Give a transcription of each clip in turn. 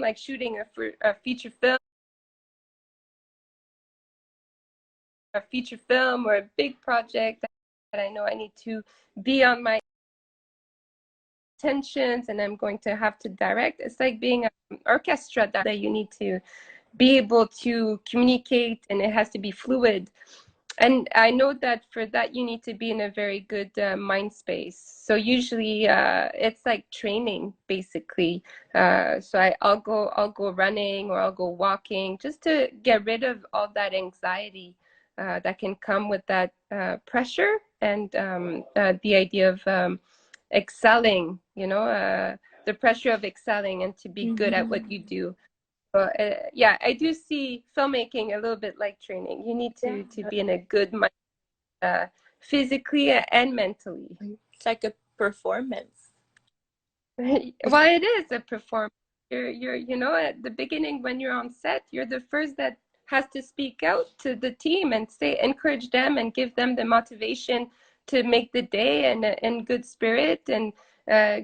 like shooting a feature film, or a big project that I know I need to be on my tensions and I'm going to have to direct. It's like being an orchestra that you need to be able to communicate, and it has to be fluid. And I know that for that you need to be in a very good mind space. So usually it's like training basically. I'll go running or I'll go walking just to get rid of all that anxiety that can come with that pressure, and the idea of excelling, the pressure of excelling and to be good at what you do. Yeah, I do see filmmaking a little bit like training. You need to be in a good mind, physically and mentally. It's like a performance. Well, it is a performance. At the beginning when you're on set, you're the first that has to speak out to the team and encourage them and give them the motivation to make the day and in good spirit and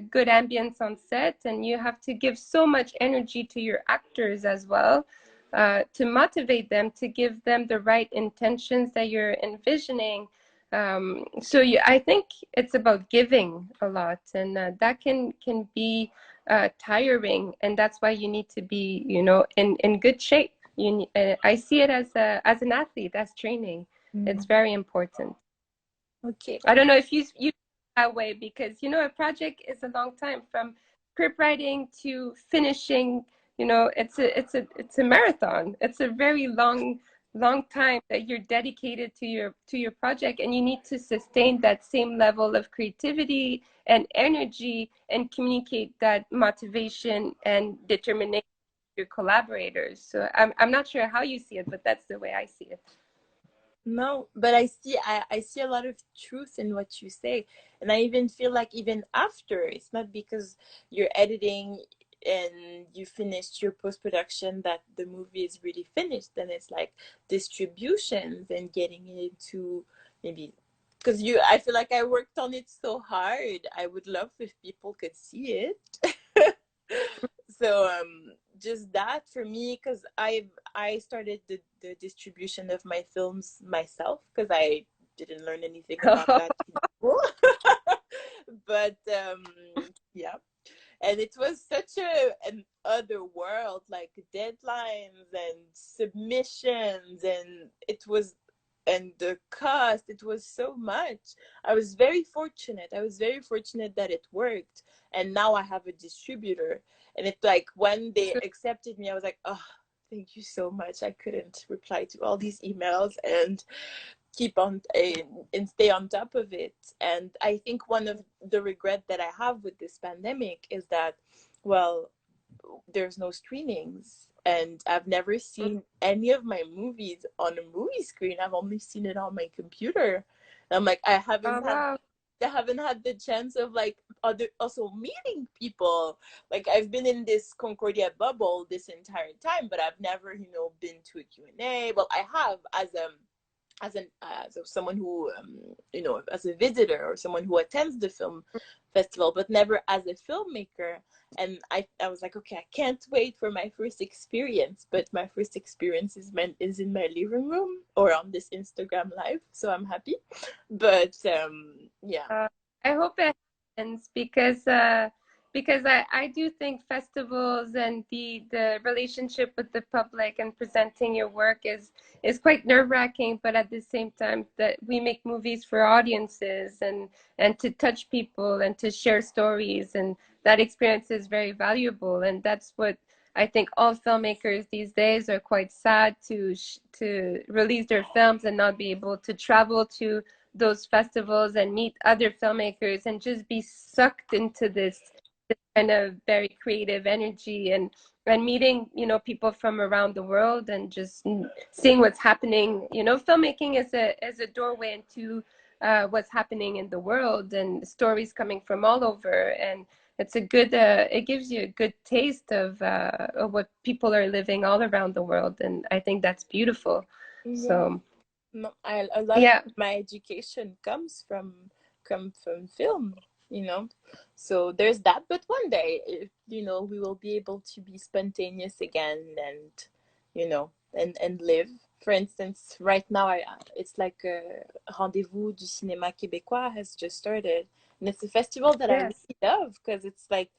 good ambience on set. And you have to give so much energy to your actors as well, to motivate them, to give them the right intentions that you're envisioning. I think it's about giving a lot, and that can be tiring, and that's why you need to be, in good shape. I see it as an athlete, as training. It's very important. Okay. I don't know if you that way, because a project is a long time from script writing to finishing. It's a marathon. It's a very long time that you're dedicated to your project, and you need to sustain that same level of creativity and energy and communicate that motivation and determination to your collaborators. So I'm not sure how you see it, but that's the way I see it. No, but I see a lot of truth in what you say. And I even feel like even after, it's not because you're editing and you finished your post-production that the movie is really finished. Then it's like distributions and getting it into maybe, because I feel like I worked on it so hard. I would love if people could see it. So just that for me, because I started the distribution of my films myself, because I didn't learn anything about that in school. But yeah, and it was such an other world, like deadlines and submissions, and the cost, it was so much. I was very fortunate that it worked, and now I have a distributor, and it's like when they accepted me, I was like, oh, thank you so much. I couldn't reply to all these emails and keep on and stay on top of it. And I think one of the regret that I have with this pandemic is that, well, there's no screenings, and I've never seen any of my movies on a movie screen. I've only seen it on my computer. And I'm like, I haven't had the chance of like also meeting people. Like I've been in this Concordia bubble this entire time, but I've never been to a Q&A. Well, I have as someone who as a visitor or someone who attends the film festival, but never as a filmmaker. And I was like, okay, I can't wait for my first experience. But my first experience is in my living room or on this Instagram live, so I'm happy. But yeah, I hope it happens, because I do think festivals and the relationship with the public and presenting your work is quite nerve-wracking, but at the same time that we make movies for audiences and to touch people and to share stories, and that experience is very valuable. And that's what I think all filmmakers these days are quite sad to release their films and not be able to travel to those festivals and meet other filmmakers and just be sucked into this kind of very creative energy, and meeting people from around the world and just seeing what's happening. Filmmaking is a doorway into what's happening in the world, and stories coming from all over, and it's a good it gives you a good taste of what people are living all around the world, and I think that's beautiful. yeah. So a lot of my education comes from film. you know. So there's that. But one day, if, we will be able to be spontaneous again, and and live. For instance, right now, it's like Rendezvous du Cinéma Québécois has just started, and it's a festival that I Yes. really love because it's like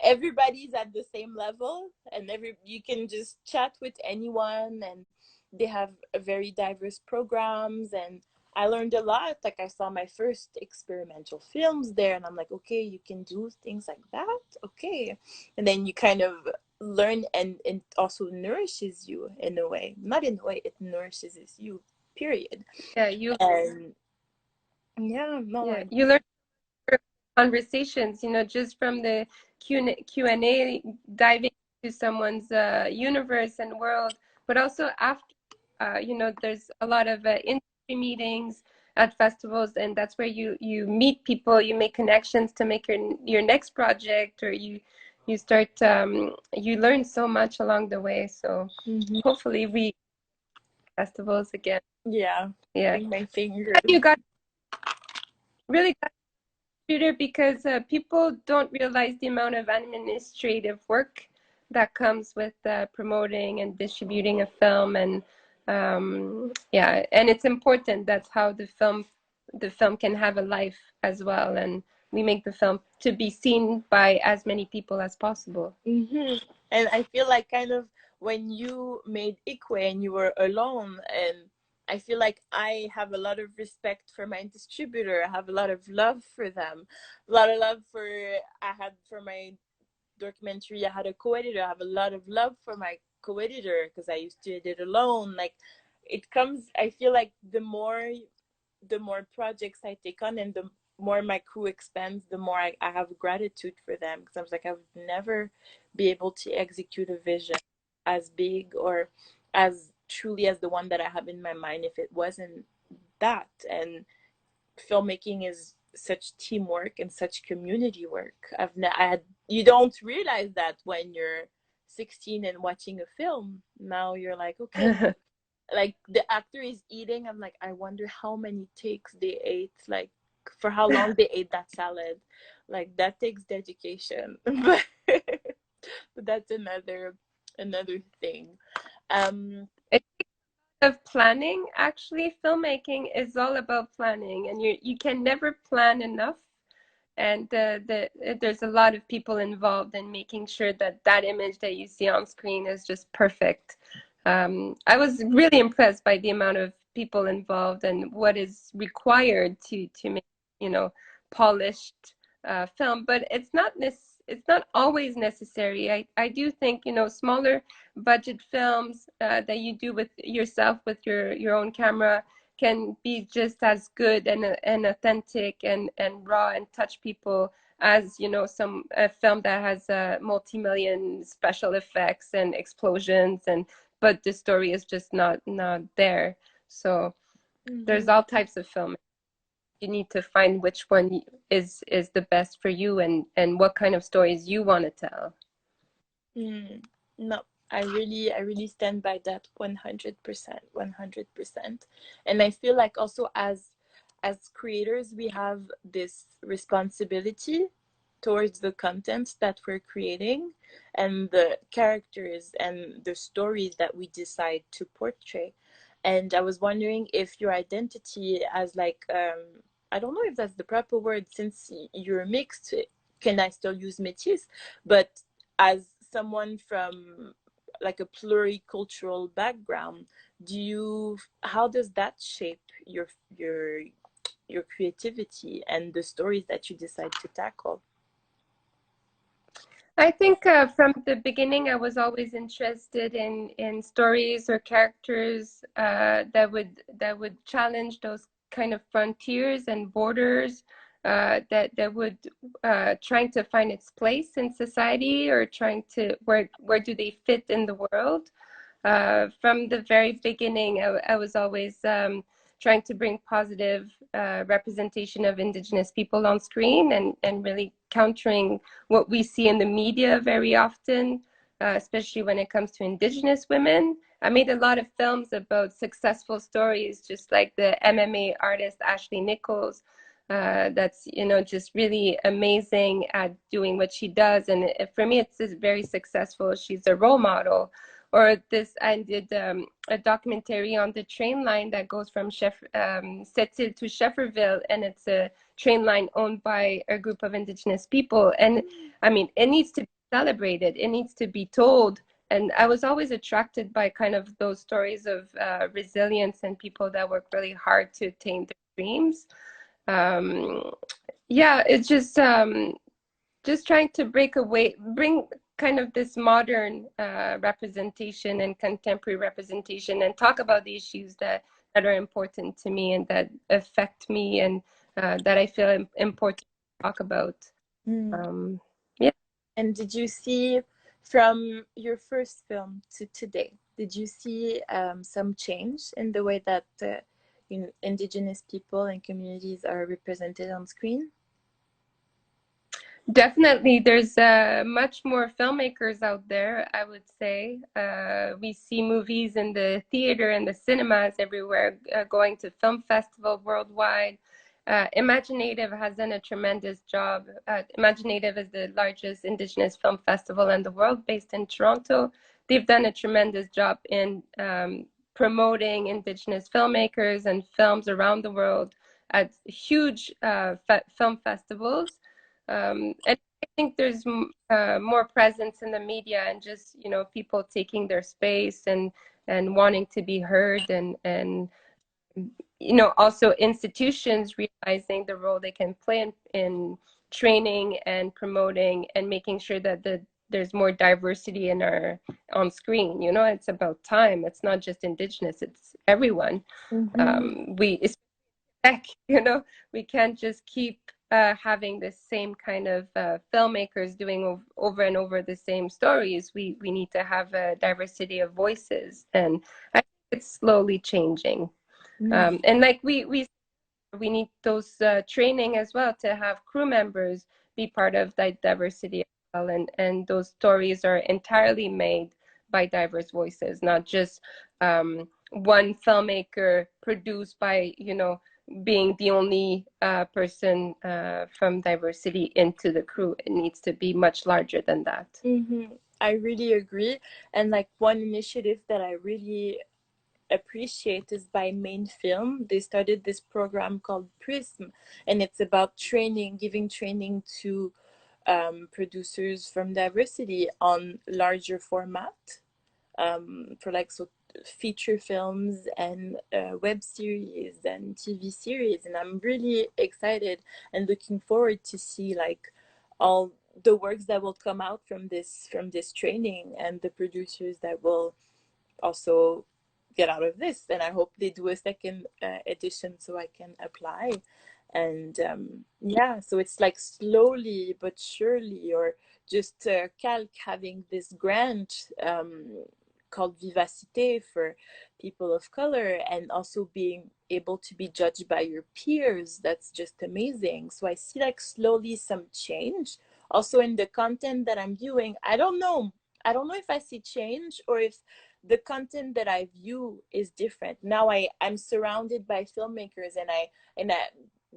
everybody's at the same level, and you can just chat with anyone, and they have a very diverse programs, and I learned a lot. Like, I saw my first experimental films there, and I'm like, okay, you can do things like that. Okay. And then you kind of learn, and it also nourishes you in a way. Not in a way, it nourishes you, period. Yeah, you And yeah, no, yeah, you learn conversations, just from the Q&A, diving into someone's universe and world, but also after, there's a lot of industry meetings at festivals, and that's where you meet people, you make connections to make your next project, or you start you learn so much along the way. So mhm. hopefully we festivals again. Yeah, Yeah, putting my fingers. and you got really computer because people don't realize the amount of administrative work that comes with promoting and distributing a film, and yeah, and it's important. That's how the film can have a life as well, and we make the film to be seen by as many people as possible. And I feel like, kind of, when you made Ikwe and you were alone, and I feel like I have a lot of respect for my distributor. I have a lot of love for them. A lot of love I had for my documentary. I had a co-editor. I have a lot of love for my co-editor because I used to edit alone. Like, it comes, I feel like the more projects I take on, and the more my crew expands, the more I have gratitude for them, because I was like, I would never be able to execute a vision as big or as truly as the one that I have in my mind if it wasn't that. And filmmaking is such teamwork and such community work. You don't realize that when you're 16 and watching a film. Now you're like, okay, like, the actor is eating, I'm like, I wonder how many takes they ate, like, for how long they ate that salad. Like, that takes dedication. But that's another thing. um It's of planning. Actually, filmmaking is all about planning, and you can never plan enough, and there's a lot of people involved in making sure that that image that you see on screen is just perfect. I was really impressed by the amount of people involved and what is required to make, polished film. But it's not always necessary. I do think, smaller budget films that you do with yourself with your own camera can be just as good and authentic and raw and touch people as, some a film that has multi-million special effects and explosions, and but the story is just not there. So there's mhm. all types of film. You need to find which one is the best for you, and what kind of stories you want to tell. Mm, no, I really stand by that 100%, 100%. And I feel like also, as creators, we have this responsibility towards the content that we're creating, and the characters and the stories that we decide to portray. And I was wondering if your identity as, like, I don't know if that's the proper word, since you're mixed, can I still use métis? But as someone from, like, a pluricultural background, how does that shape your creativity and the stories that you decide to tackle? I think from the beginning, I was always interested in stories or characters that would challenge those kind of frontiers and borders, that would trying to find its place in society, or trying to where do they fit in the world. From the very beginning, I was always trying to bring positive representation of Indigenous people on screen, and really countering what we see in the media very often, especially when it comes to Indigenous women. I made a lot of films about successful stories, just like the MMA artist Ashley Nichols, that's, you know, just really amazing at doing what she does. And for me, it's just very successful. She's a role model. Or this, I did a documentary on the train line that goes from Sept-Îles to Schefferville, and it's a train line owned by a group of indigenous people. And I mean, it needs to be celebrated. It needs to be told. And I was always attracted by kind of those stories of resilience and people that work really hard to attain their dreams. um yeah, it's just trying to break away, bring kind of this modern representation and contemporary representation, and talk about the issues that are important to me and that affect me, and that I feel important to talk about. Mm. Yeah. And did you see from your first film to today, did you see some change in the way that indigenous people and communities are represented on screen? Definitely, there's much more filmmakers out there, I would say. We see movies in the theater and the cinemas everywhere, going to film festival worldwide. Imaginative has done a tremendous job. Imaginative is the largest Indigenous film festival in the world, based in Toronto. They've done a tremendous job in promoting Indigenous filmmakers and films around the world at huge film festivals. And I think there's more presence in the media, and just, you know, people taking their space and wanting to be heard, and you know, also institutions realizing the role they can play in training and promoting and making sure that there's more diversity in our on screen. You know, it's about time. It's not just Indigenous, it's everyone. Mm-hmm. We you know, we can't just keep having the same kind of filmmakers doing over and over the same stories. We need to have a diversity of voices, and I think it's slowly changing. And like we need those training as well, to have crew members be part of that diversity as well, and those stories are entirely made by diverse voices, not just one filmmaker produced by, you know, being the only person from diversity into the crew. It needs to be much larger than that. Mm-hmm. I really agree. And like one initiative that I really appreciate is by Main Film. They started this program called Prism, and it's about training, giving training to producers from diversity on larger format, for like so feature films and web series and TV series. And I'm really excited and looking forward to see like all the works that will come out from this training, and the producers that will also get out of this. And I hope they do a second edition so I can apply. And yeah, so it's like slowly but surely, or just Calc having this grant called Vivacité for people of color, and also being able to be judged by your peers. That's just amazing. So I see like slowly some change also in the content that I'm viewing. I don't know if I see change, or if the content that I view is different. Now I'm surrounded by filmmakers, and I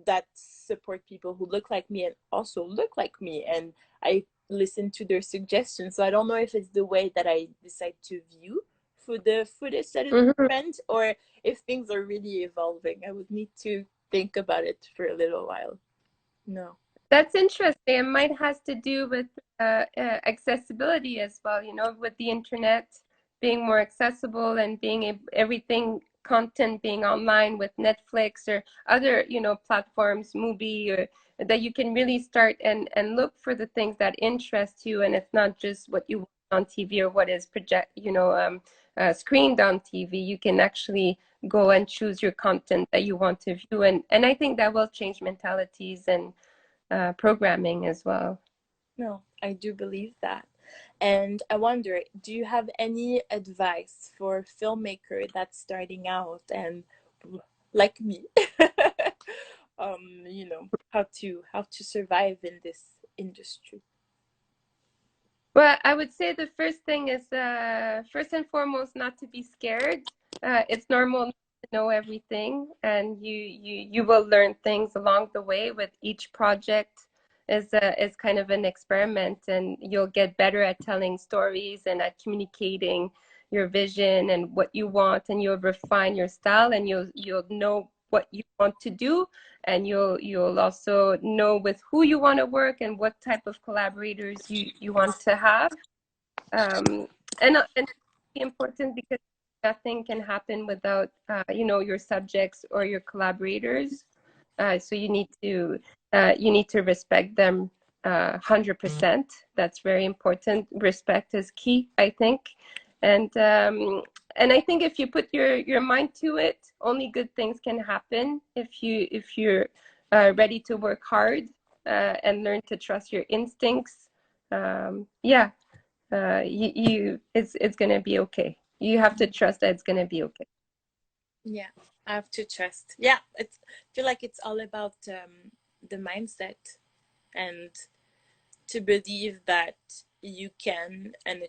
that support people who look like me and also look like me, and I listen to their suggestions. So I don't know if it's the way that I decide to view for the footage that is Mhm. different, or if things are really evolving. I would need to think about it for a little while. No. That's interesting. It might has to do with accessibility as well, you know, with the internet being more accessible, and everything content being online with Netflix or other, you know, platforms, movie, or that you can really start and look for the things that interest you, and it's not just what you watch on TV or what is screened on TV. You can actually go and choose your content that you want to view, and I think that will change mentalities and programming as well. No, I do believe that. And I wonder, do you have any advice for a filmmaker that's starting out and like me, how to survive in this industry? Well, I would say the first thing is first and foremost not to be scared. It's normal know everything, and you will learn things along the way. With each project is kind of an experiment, and you'll get better at telling stories and at communicating your vision and what you want, and you'll refine your style, and you'll know what you want to do, and you'll also know with who you want to work and what type of collaborators you want to have. And it's important because nothing can happen without your subjects or your collaborators. So you need to respect them 100%. That's very important. Respect is key, I think. And I think if you put your mind to it, only good things can happen if you're ready to work hard and learn to trust your instincts. Yeah, it's gonna be okay. You have to trust that it's gonna be okay. Yeah, I have to trust. Yeah, it's I feel like it's all about the mindset and to believe that you can and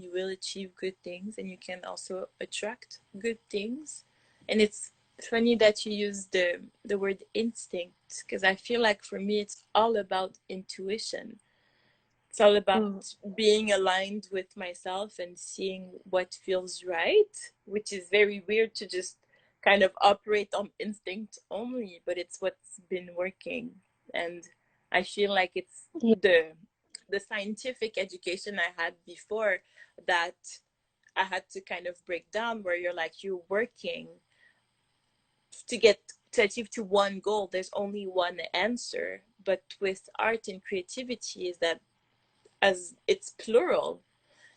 you will achieve good things, and you can also attract good things. And it's funny that you use the word instinct, because I feel like for me it's all about intuition. It's all about Mm. being aligned with myself and seeing what feels right, which is very weird to just kind of operate on instinct only, but it's what's been working. And I feel like it's Yeah. the scientific education I had before that I had to kind of break down, where you're working to get to achieve to one goal. There's only one answer. But with art and creativity is that as it's plural,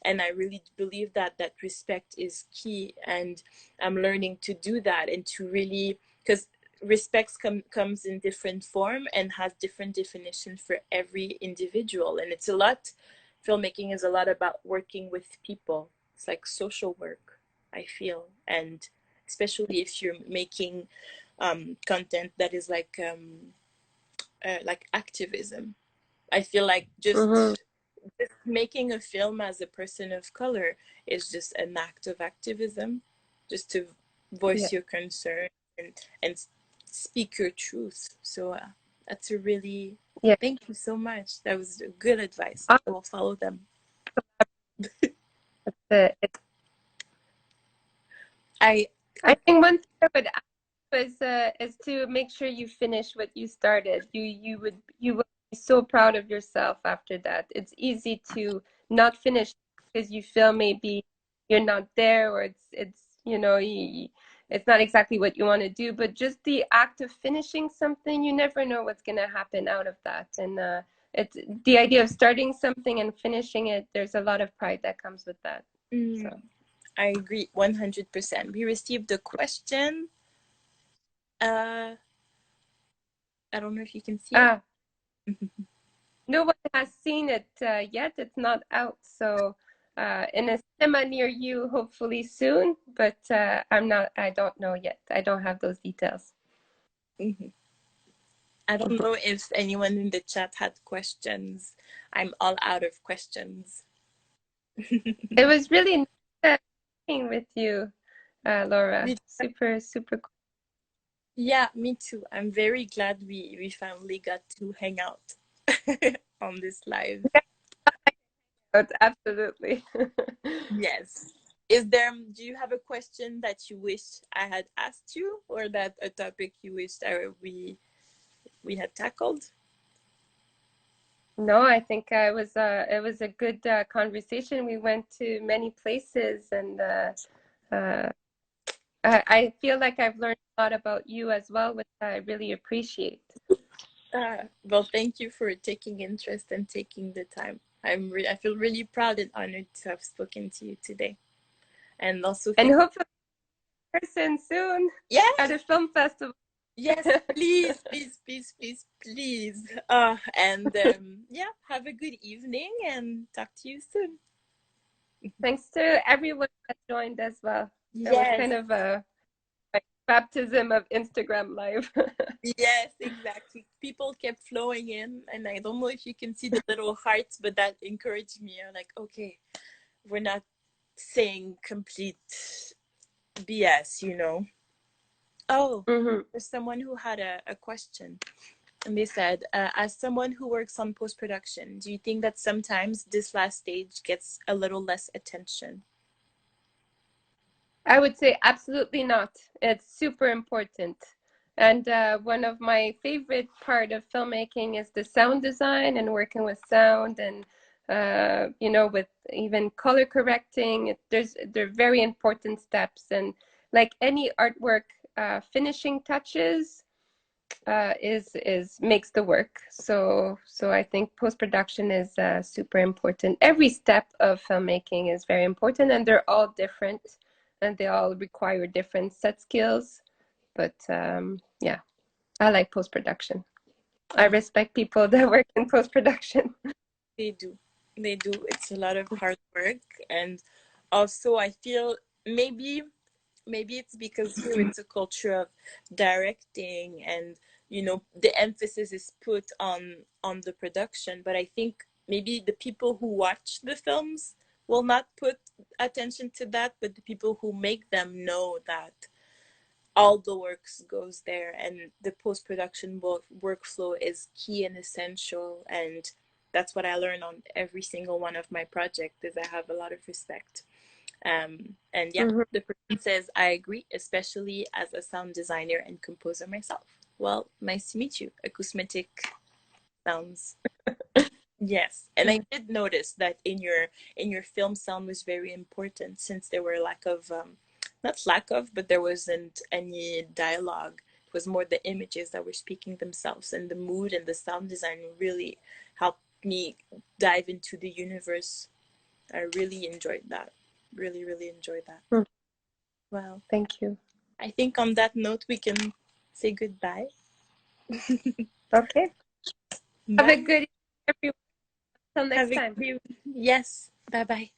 and I really believe that respect is key, and I'm learning to do that, and to really, because respect comes in different form and has different definition for every individual. And it's a lot, filmmaking is a lot about working with people. It's like social work, I feel. And especially if you're making content that is like activism, I feel like Hmm. just making a film as a person of color is just an act of activism, just to Yeah. voice your concern and speak your truth. So that's a really, Yeah. thank you so much. That was good advice. I Awesome. will follow them. I I think one thing I would add is to make sure you finish what you started. You would be so proud of yourself after that. It's easy to not finish because you feel maybe you're not there, or it's it's not exactly what you want to do. But just the act of finishing something, you never know what's gonna happen out of that. And it's the idea of starting something and finishing it. There's a lot of pride that comes with that. mm, So I agree 100%. We received a question. Uh, I don't know if you can see it. ah. No one has seen it yet. It's not out. So in a cinema near you, hopefully soon. But I don't know yet. I don't have those details. Mhm. I don't know if anyone in the chat had questions. I'm all out of questions. It was really nice talking with you, Laura. Me- Super, super cool. yeah, me too. I'm very glad we finally got to hang out on this live. Absolutely. Yes. Do you have a question that you wish I had asked you, or that a topic you wish we had tackled? No, I think it was a good conversation. We went to many places, and uh, I feel like I've learned a lot about you as well, which I really appreciate. Well, thank you for taking interest and taking the time. I feel really proud and honored to have spoken to you today. And also And thank hopefully in person soon at Yes, a film festival. yes, please, please, please, please, please. And yeah, have a good evening and talk to you soon. Thanks to everyone that joined as well. It was Yes, kind of a like, baptism of Instagram Live. yes, exactly. People kept flowing in, and I don't know if you can see the little hearts, but that encouraged me. I'm like, okay, we're not saying complete BS, you know. Oh, Hmm. there's someone who had a question. And they said, as someone who works on post production, do you think that sometimes this last stage gets a little less attention? I would say absolutely not. It's super important. And one of my favorite part of filmmaking is the sound design and working with sound and with even color correcting. They're very important steps. And like any artwork, finishing touches is makes the work. So I think post production is super important. Every step of filmmaking is very important, and they're all different, and they all require different set skills. But yeah, I like post production. I Oh, respect people that work in post production. they do. They do. It's a lot of hard work. And also, I feel maybe it's because here it's a culture of directing and the emphasis is put on the production, but I think maybe the people who watch the films will not put attention to that, but the people who make them know that all the works goes there, and the post-production workflow is key and essential. And that's what I learn on every single one of my projects, is I have a lot of respect. And yeah, Mhm. the person says, I agree, especially as a sound designer and composer myself. Well, nice to meet you. Acousmatic sounds. Yes, and I Yeah. did notice that in your film, sound was very important, since there were lack of not lack of, but there wasn't any dialogue. It was more the images that were speaking themselves, and the mood and the sound design really helped me dive into the universe. I really enjoyed that. Really, really enjoyed that. Mm. Well, Thank you. I think on that note, we can say goodbye. Okay. Have a Bye. good evening, everyone. Till Have next a time. good. Yes. Bye bye.